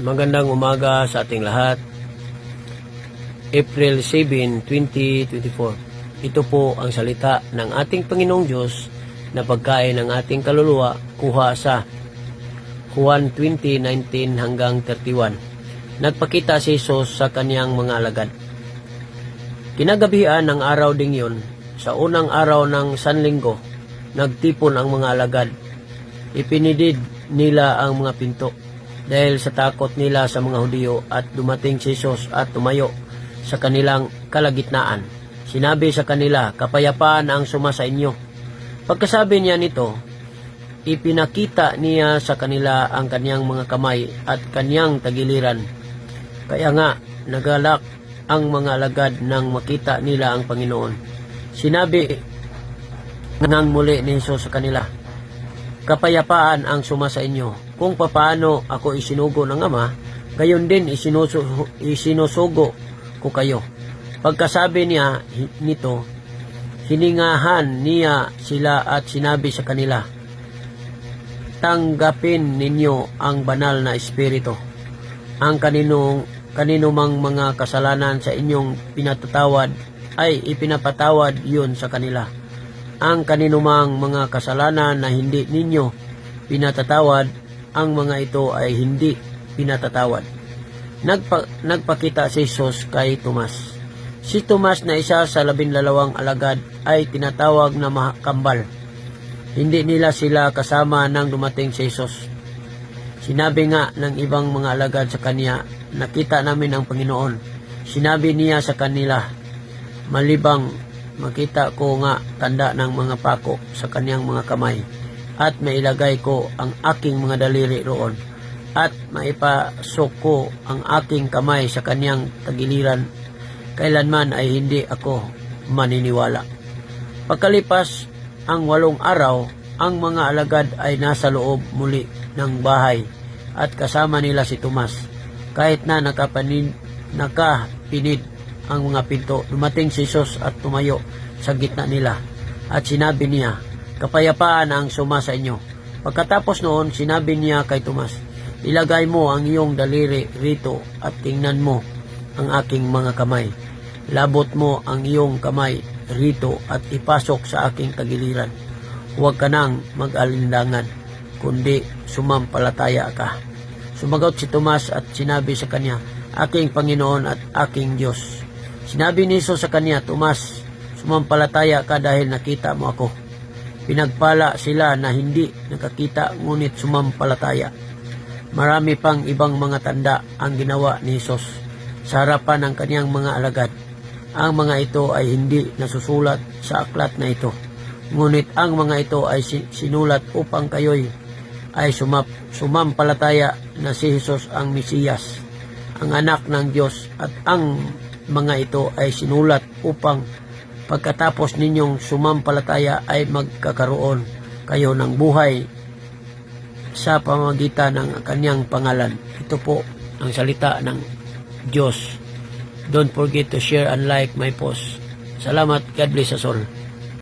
Magandang umaga sa ating lahat. April 7, 2024. Ito po ang salita ng ating Panginoong Diyos na pagkain ng ating kaluluwa, kuha sa Juan 20:19 hanggang 31. Nagpakita si Jesus sa kaniyang mga alagad. Kinagabihan ng araw ding yun, sa unang araw ng Sanlinggo, nagtipon ang mga alagad. Ipinidid nila ang mga pinto dahil sa takot nila sa mga Hudiyo, at dumating si Jesus at tumayo sa kanilang kalagitnaan. Sinabi sa kanila, "Kapayapaan ang suma sa inyo." Pagkasabi niya nito, ipinakita niya sa kanila ang kaniyang mga kamay at kaniyang tagiliran. Kaya nga, nagalak ang mga alagad nang makita nila ang Panginoon. Sinabi nang muli ni Jesus sa kanila, "Kapayapaan ang suma sa inyo. Kung papaano ako isinugo ng Ama, gayon din isinusugo ko kayo." Pagkasabi niya nito, hiningahan niya sila at sinabi sa kanila, "Tanggapin ninyo ang banal na Espiritu. Ang kaninumang mga kasalanan sa inyong pinatatawad ay ipinapatawad yun sa kanila. Ang kaninumang mga kasalanan na hindi ninyo pinatatawad, ang mga ito ay hindi pinatatawad." Nagpakita si Jesus kay Tomas. Si Tomas na isa sa 12 alagad ay tinatawag na kambal. Hindi nila sila kasama nang dumating si Jesus. Sinabi nga ng ibang mga alagad sa kanya, "Nakita namin ang Panginoon." Sinabi niya sa kanila, "Malibang makita ko nga tanda ng mga pako sa kaniyang mga kamay, at mailagay ko ang aking mga daliri roon, at maipasok ko ang aking kamay sa kaniyang tagiliran, kailanman ay hindi ako maniniwala." Pagkalipas ang 8 araw, ang mga alagad ay nasa loob muli ng bahay at kasama nila si Tomas. Kahit na nakapinid ang mga pinto, dumating si Jesus at tumayo sa gitna nila at sinabi niya, "Kapayapaan ang suma sa inyo." Pagkatapos noon, sinabi niya kay Tomas, "Ilagay mo ang iyong daliri rito at tingnan mo ang aking mga kamay. Labot mo ang iyong kamay rito at ipasok sa aking tagiliran. Huwag ka nang mag-alinlangan, kundi sumampalataya ka." Sumagot si Tomas at sinabi sa kanya, "Aking Panginoon at aking Diyos." Sinabi ni Jesus sa kanya, "Tomas, sumampalataya ka dahil nakita mo ako. Pinagpala sila na hindi nakakita ngunit sumampalataya." Marami pang ibang mga tanda ang ginawa ni Jesus sa harapan ng kaniyang mga alagad. Ang mga ito ay hindi nasusulat sa aklat na ito, ngunit ang mga ito ay sinulat upang kayo'y ay sumampalataya na si Jesus ang Mesiyas, ang anak ng Diyos, at ang mga ito ay sinulat upang pagkatapos ninyong sumampalataya ay magkakaroon kayo ng buhay sa pamamagitan ng kanyang pangalan. Ito po ang salita ng Diyos. Don't forget to share and like my post. Salamat. God bless us all.